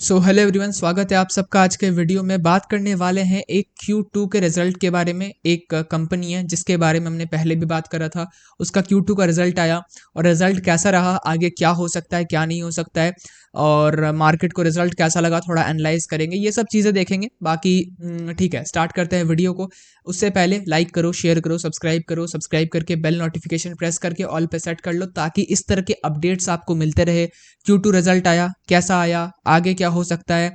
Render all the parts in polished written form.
So hello everyone, स्वागत है आप सबका। आज के वीडियो में बात करने वाले हैं एक Q2 के रिजल्ट के बारे में। एक कंपनी है जिसके बारे में हमने पहले भी बात करा था, उसका Q2 का रिजल्ट आया और रिजल्ट कैसा रहा, आगे क्या हो सकता है क्या नहीं हो सकता है, और मार्केट को रिजल्ट कैसा लगा थोड़ा एनालाइज करेंगे, ये सब चीज़ें देखेंगे। बाकी ठीक है, स्टार्ट करते हैं वीडियो को। उससे पहले लाइक करो, शेयर करो, सब्सक्राइब करके बेल नोटिफिकेशन प्रेस करके ऑल पे सेट कर लो, ताकि इस तरह के अपडेट्स आपको मिलते रहे। Q2 रिजल्ट आया, कैसा आया, आगे क्या हो सकता है,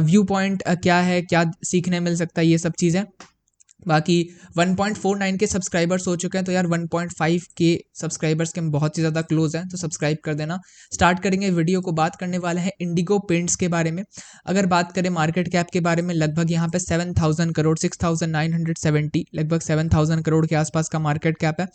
व्यू पॉइंट क्या है, क्या सीखने मिल सकता है, ये सब चीज़ें। बाकी 1.49 के सब्सक्राइबर्स हो चुके हैं, तो यार 1.5 के सब्सक्राइबर्स के हम बहुत ही ज़्यादा क्लोज हैं, तो सब्सक्राइब कर देना। स्टार्ट करेंगे वीडियो को। बात करने वाले हैं इंडिगो पेंट्स के बारे में। अगर बात करें मार्केट कैप के बारे में, लगभग यहाँ पे 7,000 करोड़ 6,970, लगभग 7,000 करोड़ के आसपास का मार्केट कैप है।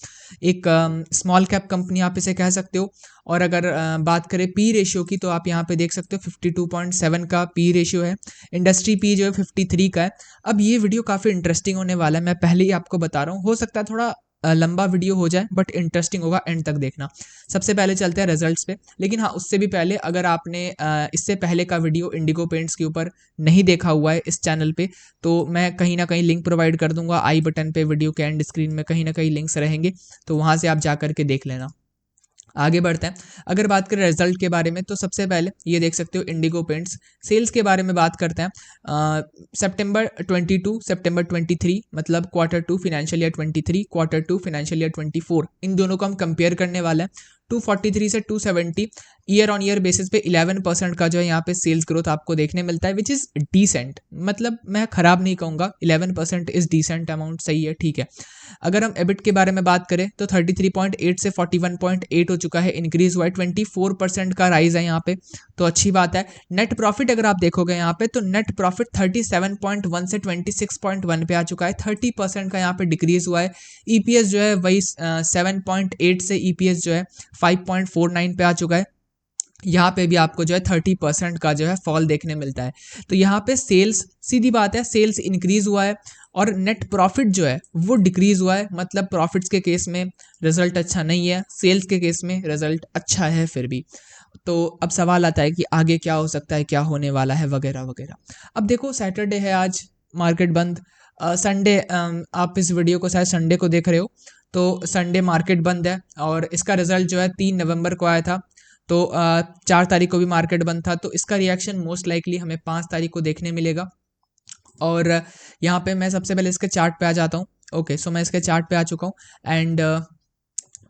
एक स्मॉल कैप कंपनी आप इसे कह सकते हो। और अगर बात करें पी रेशियो की, तो आप यहाँ पे देख सकते हो 52.7 का पी रेशियो है। इंडस्ट्री पी जो है 53 का है। अब ये वीडियो काफ़ी इंटरेस्टिंग होने वाला है, मैं पहले ही आपको बता रहा हूँ। हो सकता है थोड़ा लंबा वीडियो हो जाए, बट इंटरेस्टिंग होगा, एंड तक देखना। सबसे पहले चलते हैं रिजल्ट्स पे, लेकिन हाँ, उससे भी पहले अगर आपने इससे पहले का वीडियो इंडिगो पेंट्स के ऊपर नहीं देखा हुआ है इस चैनल पे, तो मैं कहीं ना कहीं लिंक प्रोवाइड कर दूंगा आई बटन पे, वीडियो के एंड स्क्रीन में कहीं ना कहीं लिंक्स रहेंगे, तो वहाँ से आप जा करके देख लेना। आगे बढ़ते हैं। अगर बात करें रिजल्ट के बारे में, तो सबसे पहले ये देख सकते हो इंडिगो पेंट्स। सेल्स के बारे में बात करते हैं। सितंबर 22 सितंबर 23, मतलब Q2 financial year 23, Q2 financial year 24, इन दोनों को हम कंपेयर करने वाले हैं। 243 से 270 ईयर ऑन ईयर बेसिस पे 11% का जो है यहाँ पे सेल्स ग्रोथ आपको देखने मिलता है, विच इज़ डिसेंट। मतलब मैं खराब नहीं कहूँगा, 11% इज़ डिसेंट अमाउंट, सही है, ठीक है। अगर हम एबिट के बारे में बात करें, तो 33.8 से 41.8 हो चुका है, इंक्रीज हुआ है, 24% का राइज है यहाँ पे, तो अच्छी बात है। नेट प्रॉफिट अगर आप देखोगे यहाँ पे, तो नेट प्रॉफिट 37.1 से 26.1 पे आ चुका है, 30% का यहाँ पे डिक्रीज हुआ है। ईपीएस जो है वही 7.8 से ईपीएस जो है 5.49 पे आ चुका है। यहाँ पे भी आपको जो है 30% का जो है फॉल देखने मिलता है। तो यहाँ पे सेल्स, सीधी बात है, सेल्स इंक्रीज हुआ है और नेट प्रॉफिट जो है वो डिक्रीज हुआ है। मतलब प्रॉफिट्स के केस में रिजल्ट अच्छा नहीं है, सेल्स के केस में रिजल्ट अच्छा है फिर भी। तो अब सवाल आता है कि आगे क्या हो सकता है, क्या होने वाला है, वगैरह वगैरह। अब देखो, सैटरडे है आज, मार्केट बंद। संडे, आप इस वीडियो को शायद संडे को देख रहे हो, तो संडे मार्केट बंद है। और इसका रिजल्ट जो है 3 नवंबर को आया था, तो 4 तारीख को भी मार्केट बंद था, तो इसका रिएक्शन मोस्ट लाइकली हमें 5 तारीख को देखने मिलेगा। और यहाँ पे मैं सबसे पहले इसके चार्ट पे आ जाता हूँ। ओके, सो मैं इसके चार्ट पे आ चुका हूँ। एंड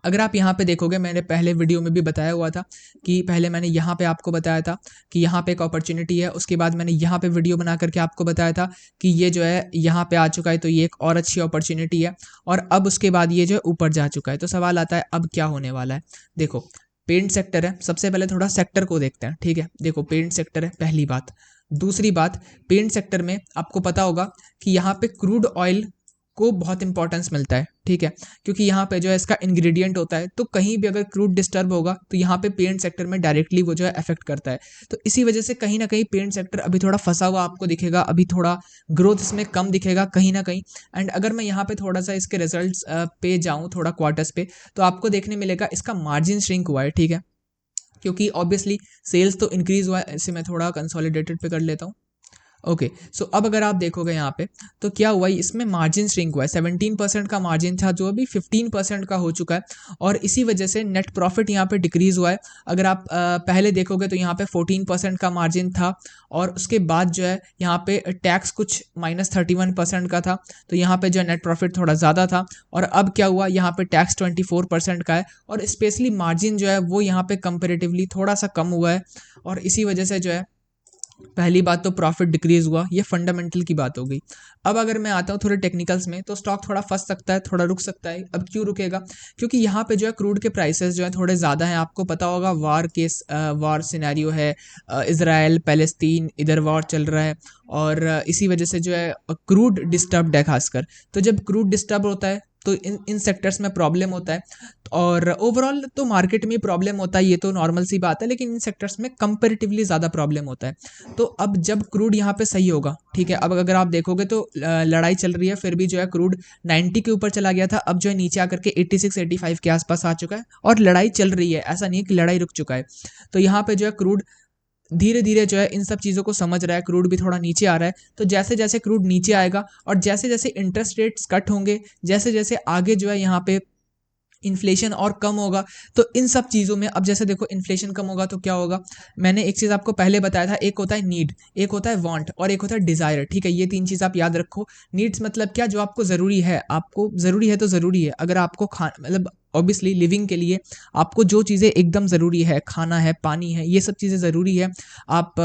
अगर आप यहाँ पे देखोगे, मैंने पहले वीडियो में भी बताया हुआ था कि पहले मैंने यहाँ पे आपको बताया था कि यहाँ पे एक अपॉर्चुनिटी है। उसके बाद मैंने यहाँ पे वीडियो बना करके आपको बताया था कि ये जो है यहाँ पे आ चुका है, तो ये एक और अच्छी अपॉर्चुनिटी है। और अब उसके बाद ये जो है ऊपर जा चुका है। तो सवाल आता है अब क्या होने वाला है। देखो, पेंट सेक्टर है, सबसे पहले थोड़ा सेक्टर को देखते हैं, ठीक है। देखो, पेंट सेक्टर है, पहली बात। दूसरी बात, पेंट सेक्टर में आपको पता होगा कि यहाँ पे क्रूड ऑयल को बहुत इंपॉर्टेंस मिलता है, ठीक है, क्योंकि यहाँ पे जो है इसका इंग्रेडिएंट होता है। तो कहीं भी अगर क्रूड डिस्टर्ब होगा, तो यहाँ पे पेंट सेक्टर में डायरेक्टली वो जो है अफेक्ट करता है। तो इसी वजह से कहीं ना कहीं पेंट सेक्टर अभी थोड़ा फंसा हुआ आपको दिखेगा, अभी थोड़ा ग्रोथ इसमें कम दिखेगा कहीं ना कहीं। एंड अगर मैं यहाँ पे थोड़ा सा इसके रिजल्ट्स पे जाऊँ, थोड़ा क्वार्टर्स पे, तो आपको देखने मिलेगा इसका मार्जिन श्रिंक हुआ है, ठीक है, क्योंकि ऑब्वियसली सेल्स तो इंक्रीज हुआ है। इसे मैं थोड़ा कंसोलिडेटेड पे कर लेता हूँ। ओके, सो अब अगर आप देखोगे यहाँ पे, तो क्या हुआ है, इसमें मार्जिन श्रिंक हुआ है। 17% का मार्जिन था, जो अभी 15% का हो चुका है, और इसी वजह से नेट प्रॉफिट यहाँ पे डिक्रीज हुआ है। अगर आप पहले देखोगे, तो यहाँ पे 14% का मार्जिन था, और उसके बाद जो है यहाँ पे टैक्स कुछ -31% का था, तो यहाँ पे जो है नेट प्रॉफिट थोड़ा ज़्यादा था। और अब क्या हुआ, यहाँ पे टैक्स 24% का है, और स्पेशली मार्जिन जो है वो यहाँ पे कंपेरेटिवली थोड़ा सा कम हुआ है। और इसी वजह से जो है, पहली बात तो प्रॉफिट डिक्रीज हुआ, ये फंडामेंटल की बात हो गई। अब अगर मैं आता हूँ थोड़े टेक्निकल्स में, तो स्टॉक थोड़ा फंस सकता है, थोड़ा रुक सकता है। अब क्यों रुकेगा, क्योंकि यहाँ पे जो है क्रूड के प्राइसेस जो है थोड़े ज़्यादा हैं। आपको पता होगा वार सिनेरियो है, इजराइल पैलेस्तीन, इधर वॉर चल रहा है, और इसी वजह से जो है क्रूड डिस्टर्ब्ड है खासकर। तो जब क्रूड डिस्टर्ब होता है, तो इन सेक्टर्स में प्रॉब्लम होता है। और ओवरऑल तो मार्केट में प्रॉब्लम होता है, ये तो नॉर्मल सी बात है, लेकिन इन सेक्टर्स में कंपेरेटिवली ज़्यादा प्रॉब्लम होता है। तो अब जब क्रूड यहाँ पे सही होगा, ठीक है, अब अगर आप देखोगे तो लड़ाई चल रही है, फिर भी जो है क्रूड 90 के ऊपर चला गया था, अब जो है नीचे आकर के 86-85 के आसपास आ चुका है, और लड़ाई चल रही है, ऐसा नहीं है कि लड़ाई रुक चुका है। तो यहाँ पे जो है क्रूड धीरे धीरे जो है इन सब चीज़ों को समझ रहा है, क्रूड भी थोड़ा नीचे आ रहा है। तो जैसे जैसे क्रूड नीचे आएगा और जैसे जैसे इंटरेस्ट रेट्स कट होंगे, जैसे जैसे आगे जो है यहाँ पे इन्फ्लेशन और कम होगा, तो इन सब चीज़ों में अब जैसे देखो इन्फ्लेशन कम होगा तो क्या होगा, मैंने एक चीज़ आपको पहले बताया था, एक होता है नीड, एक होता है वांट और एक होता है डिज़ायर। ठीक है, ये तीन चीज़ आप याद रखो। नीड्स मतलब क्या, जो आपको ज़रूरी है, आपको ज़रूरी है तो ज़रूरी है। अगर आपको खा मतलब ऑब्वियसली लिविंग के लिए आपको जो चीज़ें एकदम ज़रूरी है, खाना है, पानी है, ये सब चीज़ें ज़रूरी है। आप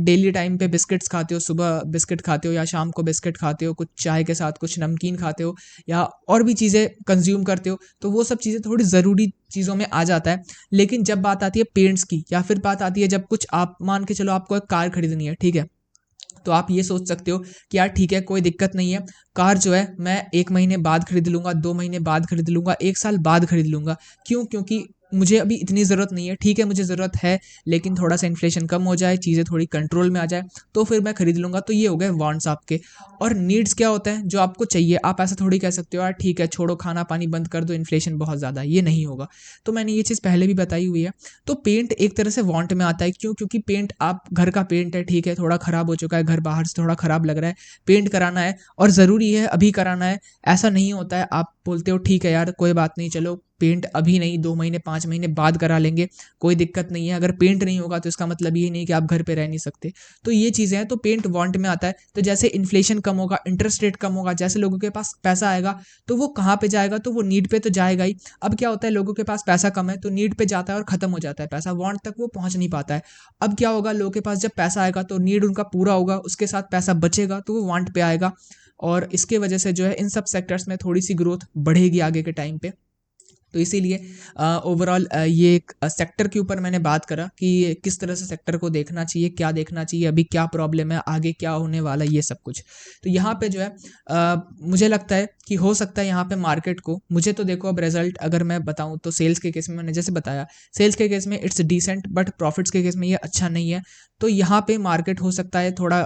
डेली टाइम पे बिस्किट्स खाते हो, सुबह बिस्किट खाते हो या शाम को बिस्किट खाते हो, कुछ चाय के साथ कुछ नमकीन खाते हो या और भी चीज़ें कंज्यूम करते हो, तो वो सब चीज़ें थोड़ी ज़रूरी चीज़ों में आ जाता है। लेकिन जब बात आती है पेरेंट्स की, या फिर बात आती है जब कुछ, आप मान के चलो आपको एक कार खरीदनी है, ठीक है, तो आप ये सोच सकते हो कि यार ठीक है, कोई दिक्कत नहीं है, कार जो है मैं 1 महीने बाद खरीद लूँगा, 2 महीने बाद खरीद लूँगा, 1 साल बाद खरीद लूँगा। क्यों? क्योंकि मुझे अभी इतनी ज़रूरत नहीं है। ठीक है, मुझे ज़रूरत है, लेकिन थोड़ा सा इन्फ्लेशन कम हो जाए, चीज़ें थोड़ी कंट्रोल में आ जाए, तो फिर मैं खरीद लूँगा। तो ये हो गए वांट्स आपके। और नीड्स क्या होता है, जो आपको चाहिए। आप ऐसा थोड़ी कह सकते हो यार ठीक है, छोड़ो, खाना पानी बंद कर दो, इन्फ्लेशन बहुत ज़्यादा है, ये नहीं होगा। तो मैंने ये चीज़ पहले भी बताई हुई है। तो पेंट एक तरह से वांट में आता है। क्यों? क्योंकि पेंट, आप घर का पेंट है, ठीक है, थोड़ा ख़राब हो चुका है, घर बाहर से थोड़ा ख़राब लग रहा है, पेंट कराना है और ज़रूरी है, अभी कराना है। ऐसा नहीं होता है, आप बोलते हो ठीक है यार कोई बात नहीं, चलो पेंट अभी नहीं, 2 महीने 5 महीने बाद करा लेंगे, कोई दिक्कत नहीं है। अगर पेंट नहीं होगा तो इसका मतलब ये नहीं कि आप घर पे रह नहीं सकते। तो ये चीज़ें हैं, तो पेंट वांट में आता है। तो जैसे इन्फ्लेशन कम होगा, इंटरेस्ट रेट कम होगा, जैसे लोगों के पास पैसा आएगा, तो वो कहाँ पे जाएगा, तो वो नीड पे तो जाएगा ही। अब क्या होता है, लोगों के पास पैसा कम है तो नीड पे जाता है और ख़त्म हो जाता है पैसा, वांट तक वो पहुंच नहीं पाता है। अब क्या होगा, लोगों के पास जब पैसा आएगा तो नीड उनका पूरा होगा, उसके साथ पैसा बचेगा तो वो वांट पे आएगा। और इसके वजह से जो है इन सब सेक्टर्स में थोड़ी सी ग्रोथ बढ़ेगी आगे के टाइम पे। तो इसीलिए ओवरऑल ये एक सेक्टर के ऊपर मैंने बात करा कि किस तरह से सेक्टर को देखना चाहिए, क्या देखना चाहिए, अभी क्या प्रॉब्लम है, आगे क्या होने वाला है, ये सब कुछ। तो यहाँ पे जो है मुझे लगता है कि हो सकता है यहाँ पे मार्केट को, मुझे तो देखो अब रिजल्ट अगर मैं बताऊँ तो सेल्स के केस में मैंने जैसे बताया, सेल्स के केस में इट्स डिसेंट, बट प्रॉफिट्स के केस में ये अच्छा नहीं है। तो यहाँ पे मार्केट हो सकता है थोड़ा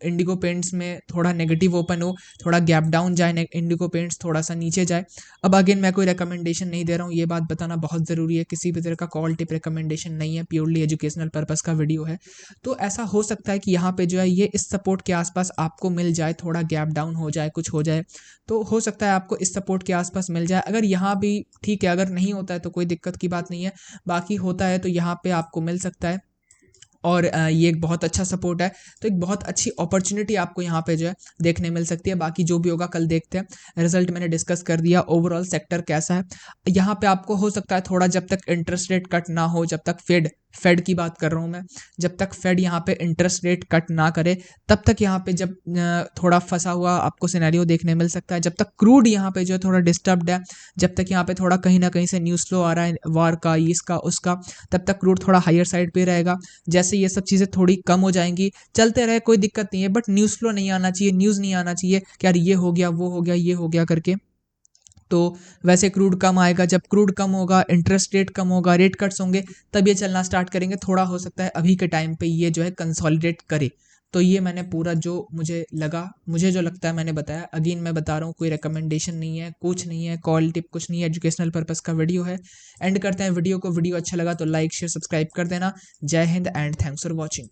इंडिगो पेंट्स में थोड़ा नेगेटिव ओपन हो, थोड़ा गैप डाउन जाए, इंडिगो पेंट्स थोड़ा सा नीचे जाए। अब अगेन मैं कोई रिकमेंडेशन नहीं दे रहा हूँ, ये बात बताना बहुत ज़रूरी है, किसी भी तरह का कॉल टिप रिकमेंडेशन नहीं है, प्योरली एजुकेशनल पर्पस का वीडियो है। तो ऐसा हो सकता है कि यहाँ पे जो है ये इस सपोर्ट के आसपास आपको मिल जाए, थोड़ा गैप डाउन हो जाए, कुछ हो जाए, तो हो सकता है आपको इस सपोर्ट के आसपास मिल जाए। अगर यहाँ भी ठीक है, अगर नहीं होता है तो कोई दिक्कत की बात नहीं है, बाकी होता है तो यहाँ पे आपको मिल सकता है। और ये एक बहुत अच्छा सपोर्ट है, तो एक बहुत अच्छी अपॉर्चुनिटी आपको यहाँ पे जो है देखने मिल सकती है। बाकी जो भी होगा कल देखते हैं। रिजल्ट मैंने डिस्कस कर दिया, ओवरऑल सेक्टर कैसा है। यहाँ पे आपको हो सकता है थोड़ा, जब तक इंटरेस्ट रेट कट ना हो, जब तक फेड की बात कर रहा हूँ मैं, जब तक फेड यहाँ पे इंटरेस्ट रेट कट ना करे, तब तक यहाँ पे जब थोड़ा फंसा हुआ आपको सिनेरियो देखने मिल सकता है। जब तक क्रूड यहाँ पे जो है थोड़ा डिस्टर्ब्ड है, जब तक यहाँ पे थोड़ा कहीं ना कहीं से न्यूज़ फ्लो आ रहा है वार का, इसका उसका, तब तक क्रूड थोड़ा हायर साइड पे रहेगा। जैसे ये सब चीज़ें थोड़ी कम हो जाएंगी, चलते रहे, कोई दिक्कत नहीं है, बट न्यूज़ फ्लो नहीं आना चाहिए, न्यूज़ नहीं आना चाहिए कि यार ये हो गया, वो हो गया, ये हो गया करके। तो वैसे क्रूड कम आएगा, जब क्रूड कम होगा, इंटरेस्ट रेट कम होगा, रेट कट्स होंगे, तब ये चलना स्टार्ट करेंगे। थोड़ा हो सकता है अभी के टाइम पे ये जो है कंसोलिडेट करे। तो ये मैंने पूरा जो मुझे लगा, मुझे जो लगता है मैंने बताया। अगेन मैं बता रहा हूँ, कोई रिकमेंडेशन नहीं है, कुछ नहीं है, कॉल टिप कुछ नहीं है, एजुकेशनल पर्पस का वीडियो है। एंड करते हैं वीडियो को। वीडियो अच्छा लगा तो लाइक शेयर सब्सक्राइब कर देना। जय Hind and thanks for watching.